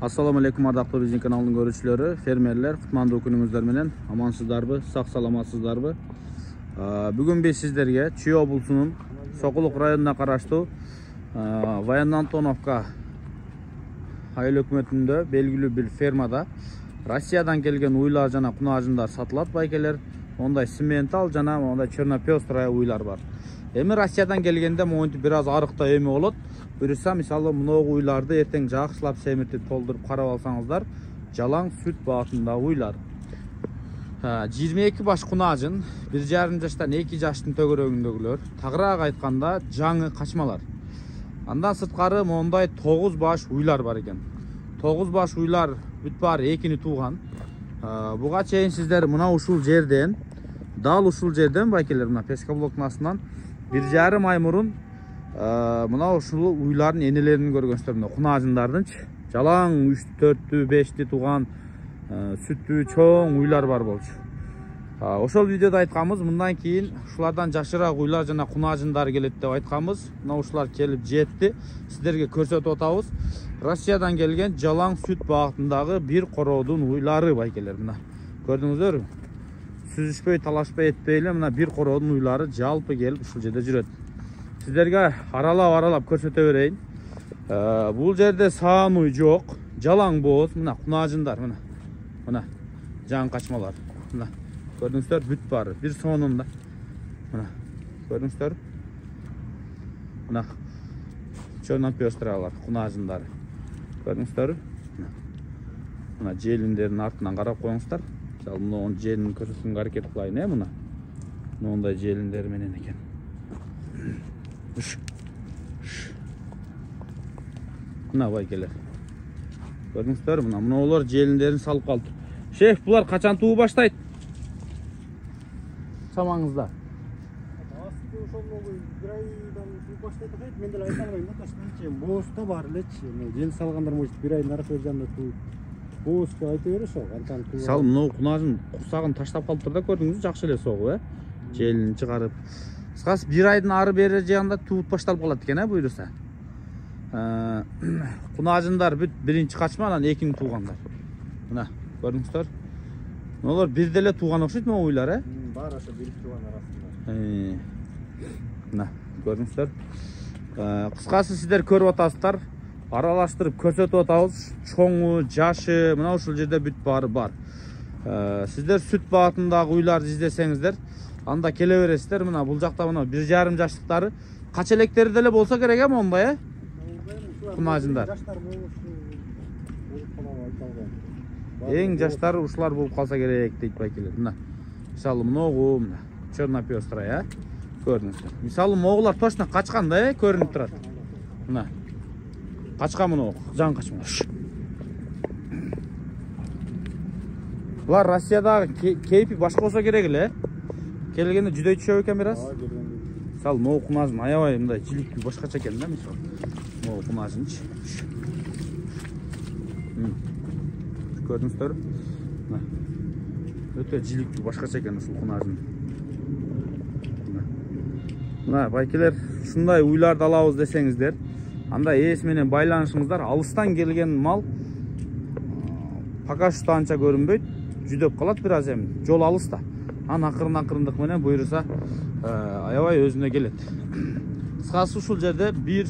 Assalamu alaikum ардактуу биздин каналдын көрүүчүлөрү, фермерлер, кутмандуу күнүңүздөр менен амансыздарбы, сак саламатсыздарбы? Бүгүн биз сиздерге Чүй облусунун Сокулук районуна караштуу Военно Антоновка айыл өкмөтүндө белгилүү бир фермада Россиядан келген уйлар жана кунажындар сатылат байкелер. Мондай симментал жана мондай черно-пестрая уйлар бар. Эми Россиядан келгенде моинтип бир аз арыкта эми болот. Буюрса, мисалы, мыногу уйларды эртең жакшылап семиртип толдуруп карап алсаңыздар, жалаң сүт багытында уйлар. 22 баш кунажын, 1,5 жаштан 2 жаштын төгөрөгүндөгүлөр, тагыраак айтканда жаңы качмалар. Андан сырткары мондай 9 баш уйлар бар экен. 9 баш уйлар бүт баары экини тууган. Буга чейин сиздер мына ушул жерден, дал ушул жерден байкелер, мына пескоблоктун астынан 1,5 ай мурун мына ушул уйлардын энелерин көргөнсүздөр. Мына кунажындардынчы жалаң 3-4 5 тууган сүттүү чоң уйлар бар болчу. Ошол видеодо айтканбыз, мындан кийин ушулардан жашыраак уйлар жана кунажындар келет деп айтканбыз. Мына ушулар келип жетти. Сиздерге көрсөтүп атабыз. Россиядан келген жалаң сүт багытындагы бир короодун уйлары байкелер. Мына көрдүңүздөрбү? Сүзүшпөй, талашпай этпей эле мына бир короодун уйлары жалпы келип ушул жерде жүрөт. Сиздерге аралап көрсөтө берейин. Бул жерде саан уй жок, жалаң бооз, мына кунажындар, мына жаңы качмалар. Мына көрдүңүздөр, бүт баары бир сонунда. Мына көрдүңүздөр. Мына черно-пестралар, кунажындар. Көрдүңүздөр. Мына желиндердин артынан карап коюңуздар. Мисалы, мына желин көрсөтүүгө аракет кылайын, мына. Мондай желиндер менен экен. Мына байкелер. Көрдүңүздөр, мына олар желиндерин салып калды. Шеф, булар качан туу баштайт? Чамаңызда. Асты ошол бир айдан туу баштайт дейт. Мен деле айта албайм да, ташкентчи. Бооста бар элечи. Жел салгандар может бир айдын арасы жанда туу. Боосту айта бериш ошол. Антан туу. Мисалы, мына кунажын курсагын таштап калыптыр да, көрдүңүзбү? Жакшы эле согуп, желин чыгарып. Кыскасы бир айдын ары бери жагында туут башталып калат экен, буюрса. Кунажындар бүт биринчи качма, анан экини туугандар. Мына көрдүңүздөр. Мыналар бир деле тууган окшойт могу уйлар, Бар ошо бир тууган арасында. Мына көрдүңүздөр. Кыскасы сиздер көрүп атасыздар. Аралаштырып көрсөтүп атабыз. Чоңу, жашы, мына ушул жерде бүт баары бар. Сиздер сүт багытындагы уйларды издесеңиздер, анда келе бересиздер. Мына бул жакта мына 1,5 жаштыктары, кача электери деле болсо керек, мондай, кунажындар. Эң жаштары ушулар болуп калса керек дейт байкелер. Мына мисалы могу, мына черно-пестрая, көрдүңүздөр. Мисалы могулар точно качкан да, көрүнүп турат. Мына качкан мына жаңы качмалар. Булар Россиядагы кейпи башка болсо керек эле. Келгенде жүдөй түшөбү экен бир аз. Мисалы могу кунажын аябай мындай жиликтүү башкача экен да, мисалы. Могу кунажынчы. Көрдүңүздөр? Өтө жиликтүү башкача экен ушул кунажын. Мына байкелер, ушундай уйларды алабыз десеңиздер, анда ээс менен байланышыңыздар. Алыстан келген мал пока что анча көрүнбөйт, жүдөп калат бир аз, эми жол алыста. Акырындык менен буйруса аябай өзүнө келет. Кыскасы ушул жерде бир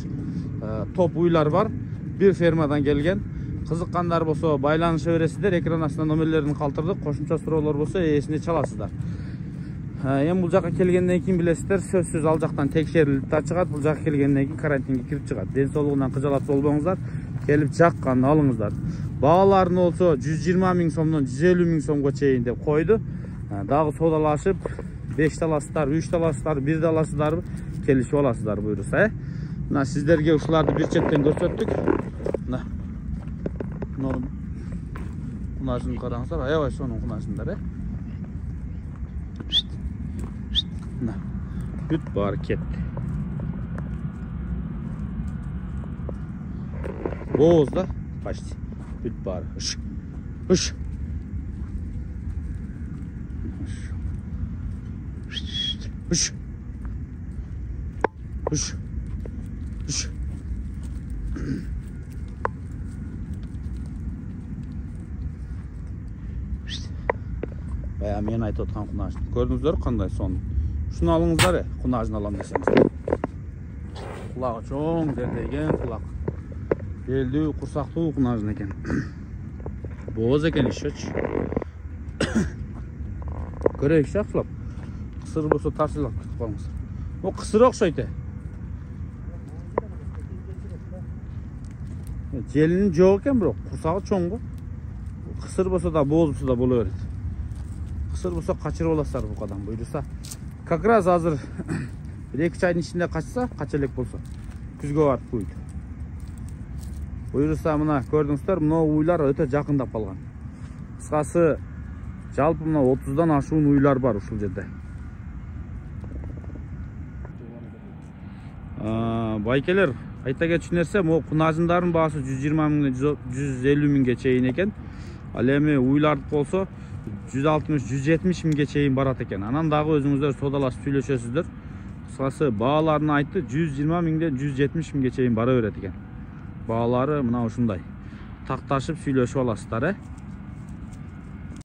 топ уйлар бар, бир фермадан келген. Кызыккандар болсо байланыша бересиздер, экран астына номерлерин калтырдык, кошумча суроолор болсо ээсине чаласыздар. Эми бул жака келгенден кийин билесиздер, сөзсүз ал жактан текшерилип да чыгат, бул жака келгенден кийин карантинге кирип чыгат. Ден соолугунан кыжалат болбоңуздар, келип жаккан алыңыздар. Бааларын болсо 120 миң сомдон 150 миң сомго чейин деп койду. Дагы соодалашып 5 таласыздар, 3 таласыздар, 1 таласыздарбы, келишип аласыздар буйруса, Мына сиздерге ушуларды бир четтен көрсөттүк. Мына кунажын караңыздар, аябай сонун кунажындар, Мына бүт баары кетти. Бооз да, почти бүт баары. Үш. Бая мен айтып отқан құнажын. Көрдіңіздер қандай соны. Шуны алыңыздар, құнажын алам десеңіз. Құлағы чоң, дердеген құлақ. Белдүү, құрсақтуу құнажын екен. Боз екен ішөч. Көрейік шақсылап. Қысыр болса тарсылап кетіп қалыңыз. О, қысыр оқшайды. Желінің жоқ екен бірақ, құрсағы чоң ғой. Қысыр болса да, боз болса да бола береді. Қысыр болса қачырып аласыздар бұл қадам бұйырса. Как раз азыр 2 айдың ішінде қачса, қачелек болса, күзге барып қойды. Бұйырса мына көрдіңіздер, мына уйлар өте жақындап қалған. Қысқасы жалпы мына 30-дан ашуын уйлар бар ушул жерде. Байкелер, айта кетчү нерсе, могу кунажындардын баасы 120 миңден 150 миңге чейин экен. Ал эми уйларды болсо 160-170 миңге чейин барат экен. Анан дагы өзүңүздөр содалашып сүйлөшөсүздөр. Кыскасы бааларын айтты 120 миңден 170 миңге чейин бара берет экен. Баалары мына ушундай. Такташып сүйлөшүп аласыздар,